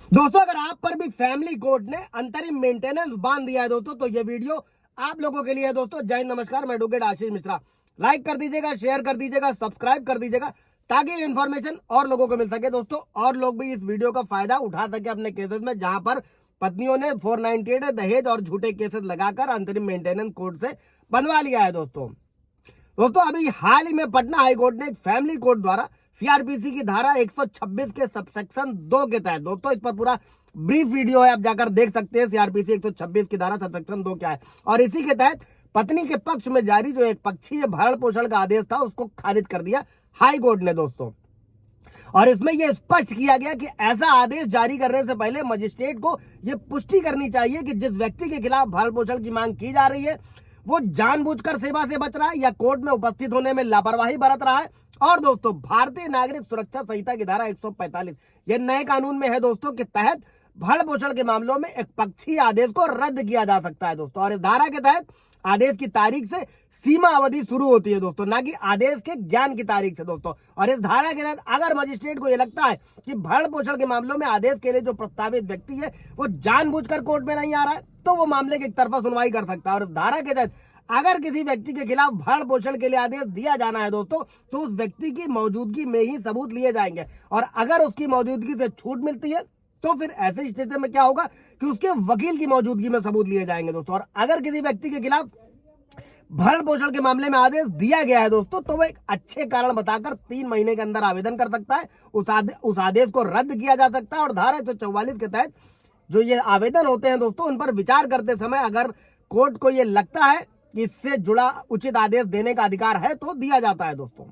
दोस्तों अगर आप पर भी फैमिली कोर्ट ने अंतरिम मेंटेनेंस बांध दिया है दोस्तों, तो ये वीडियो आप लोगों के लिए है दोस्तों। जय हिंद, नमस्कार, मैं एडवोकेट आशीष मिश्रा। लाइक कर दीजिएगा, शेयर कर दीजिएगा, सब्सक्राइब कर दीजिएगा ताकि इन्फॉर्मेशन और लोगों को मिल सके दोस्तों, और लोग भी इस वीडियो का फायदा उठा सके अपने केसेस में, जहां पर पत्नियों ने 498 दहेज और झूठे केसेस लगाकर अंतरिम मेंटेनेंस कोर्ट से बनवा लिया है दोस्तों। अभी हाल ही में पटना हाईकोर्ट ने एक फैमिली कोर्ट द्वारा सीआरपीसी की धारा 126 के सबसेक्शन 2 के तहत, दोस्तों इस पर पूरा ब्रीफ वीडियो है, आप जाकर देख सकते हैं सीआरपीसी 126 की धारा सबसेक्शन 2 क्या है। और इसी के तहत पत्नी के पक्ष में जारी जो एक पक्षीय भरण पोषण का आदेश था उसको खारिज कर दिया हाई कोर्ट ने दोस्तों। और इसमें यह स्पष्ट किया गया कि ऐसा आदेश जारी करने से पहले मजिस्ट्रेट को यह पुष्टि करनी चाहिए कि जिस व्यक्ति के खिलाफ भरण पोषण की मांग की जा रही है वो जानबूझकर सेवा से बच रहा है या कोर्ट में उपस्थित होने में लापरवाही बरत रहा है। और दोस्तों भारतीय नागरिक सुरक्षा संहिता की धारा 145 ये नए कानून में है दोस्तों के तहत भरण पोषण के मामलों में एक पक्षीय आदेश को रद्द किया जा सकता है दोस्तों। और इस धारा के तहत आदेश की तारीख से सीमा अवधि शुरू होती है दोस्तों, ना कि आदेश के ज्ञान की तारीख से दोस्तों। और इस धारा के तहत अगर मजिस्ट्रेट को यह लगता है कि भरण पोषण के मामलों में आदेश के लिए जो प्रस्तावित व्यक्ति है वो जानबूझकर कोर्ट में नहीं आ रहा है तो वो मामले की एक तरफा सुनवाई कर सकता है। और इस धारा के तहत अगर किसी व्यक्ति के खिलाफ भरण पोषण के लिए आदेश दिया जाना है दोस्तों तो उस व्यक्ति की मौजूदगी में ही सबूत लिए जाएंगे। और अगर उसकी मौजूदगी से छूट मिलती है तो फिर ऐसी स्थिति में क्या होगा कि उसके वकील की मौजूदगी में सबूत लिए जाएंगे दोस्तों। और अगर किसी व्यक्ति के खिलाफ भरण पोषण के मामले में आदेश दिया गया है दोस्तों तो वह एक अच्छे कारण बताकर 3 महीने के अंदर आवेदन कर सकता है, उस आदेश को रद्द किया जा सकता है। और धारा 144 के तहत जो ये आवेदन होते हैं दोस्तों उन पर विचार करते समय अगर कोर्ट को ये लगता है कि इससे जुड़ा उचित आदेश देने का अधिकार है तो दिया जाता है दोस्तों।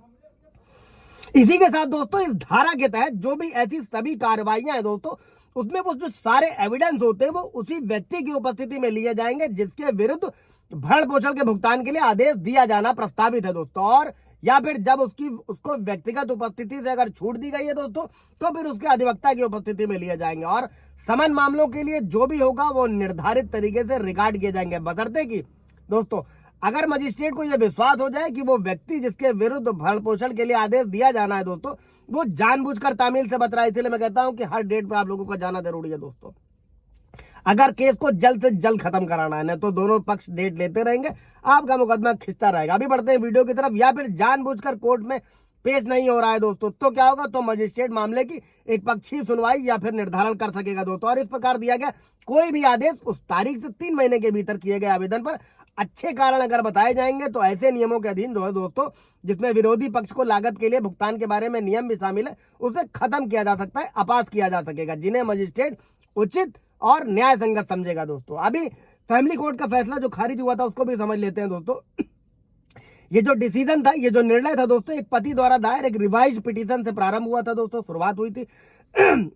इसी के साथ दोस्तों इस धारा के तहत जो भी ऐसी सभी कार्रवाइयां हैं दोस्तों उसमें वो जो सारे एविडेंस होते हैं वो उसी व्यक्ति की उपस्थिति में लिए जाएंगे जिसके विरुद्ध भरण पोषण के भुगतान के लिए आदेश दिया जाना प्रस्तावित है दोस्तों। और या फिर जब उसको व्यक्तिगत उपस्थिति से अगर छूट दी गई है दोस्तों तो फिर उसके अधिवक्ता की उपस्थिति में लिए जाएंगे। और समन मामलों के लिए जो भी होगा वो निर्धारित तरीके से रिकॉर्ड किए जाएंगे, बशर्ते कि दोस्तों अगर मजिस्ट्रेट को यह विश्वास हो जाए कि वो व्यक्ति जिसके विरुद्ध भरण पोषण के लिए आदेश दिया जाना है दोस्तों वो जानबूझकर तामील से बच रहा है। इसलिए मैं कहता हूं कि हर डेट पर आप लोगों का जाना जरूरी है दोस्तों, अगर केस को जल्द से जल्द खत्म कराना है, ना तो दोनों पक्ष डेट लेते रहेंगे, आपका मुकदमा खिंचता रहेगा। अभी बढ़ते हैं वीडियो की तरफ। या फिर जानबूझकर कोर्ट में पेश नहीं हो रहा है दोस्तों तो क्या होगा, तो मजिस्ट्रेट मामले की एक पक्षीय सुनवाई या फिर निर्धारण कर सकेगा दोस्तों। और इस प्रकार दिया गया कोई भी आदेश उस तारीख से 3 महीने के भीतर किए गए आवेदन पर अच्छे कारण अगर बताए जाएंगे तो ऐसे नियमों के अधीन जो है दोस्तों जिसमें विरोधी पक्ष को लागत के लिए भुगतान के बारे में नियम भी शामिल है उसे खत्म किया जा सकता है, अपास किया जा सकेगा, जिन्हें मजिस्ट्रेट उचित और न्याय संगत समझेगा दोस्तों। अभी फैमिली कोर्ट का फैसला जो खारिज हुआ था उसको भी समझ लेते हैं दोस्तों। ये जो डिसीजन था, ये जो निर्णय था दोस्तों एक पति द्वारा दायर एक रिवाइज पिटीशन से प्रारंभ हुआ था दोस्तों, शुरुआत हुई थी।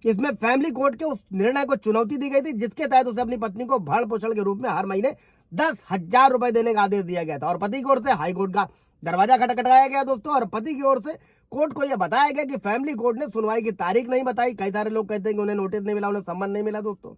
इसमें फैमिली कोर्ट के उस निर्णय को चुनौती दी गई थी जिसके तहत उसे अपनी पत्नी को भरण पोषण के रूप में हर महीने 10,000 रुपए देने का आदेश दिया गया था। और पति की ओर से हाई कोर्ट का दरवाजा खटखटाया गया दोस्तों और पति की ओर से कोर्ट को यह बताया गया कि फैमिली कोर्ट ने सुनवाई की तारीख नहीं बताई। कई सारे लोग कहते हैं कि उन्हें नोटिस नहीं मिला, उन्हें सम्मन नहीं मिला दोस्तों।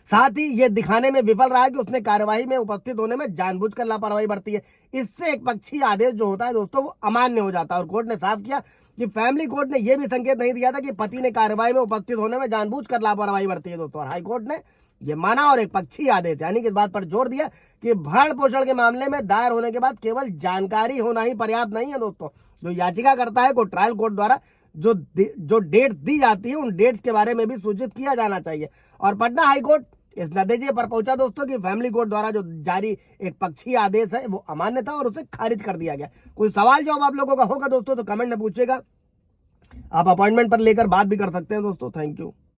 साथ ही यह दिखाने में विफल रहा कि उसने कार्यवाही में उपस्थित होने में जानबूझकर लापरवाही बरती है। इससे एक पक्षीय आदेश जो होता है दोस्तों वो अमान्य हो जाता है। और कोर्ट ने साफ किया कि फैमिली कोर्ट ने यह भी संकेत नहीं दिया था कि पति ने कार्यवाही में उपस्थित होने में जानबूझकर लापरवाही बरती है दोस्तों। और हाईकोर्ट ने यह माना और एक पक्षीय आदेश यानी कि इस बात पर जोर दिया कि भरण पोषण के मामले में दायर होने के बाद केवल जानकारी होना ही पर्याप्त नहीं है दोस्तों। जो याचिका करता है को ट्रायल कोर्ट द्वारा जो डेट दी जाती है उन डेट्स के बारे में भी सूचित किया जाना चाहिए। और पटना हाईकोर्ट इस नतीजे पर पहुंचा दोस्तों कि फैमिली कोर्ट द्वारा जो जारी एक पक्षीय आदेश है वो अमान्य था और उसे खारिज कर दिया गया। कोई सवाल जवाब आप लोगों का होगा दोस्तों तो कमेंट में पूछेगा, आप अपॉइंटमेंट पर लेकर बात भी कर सकते हैं दोस्तों। Thank you.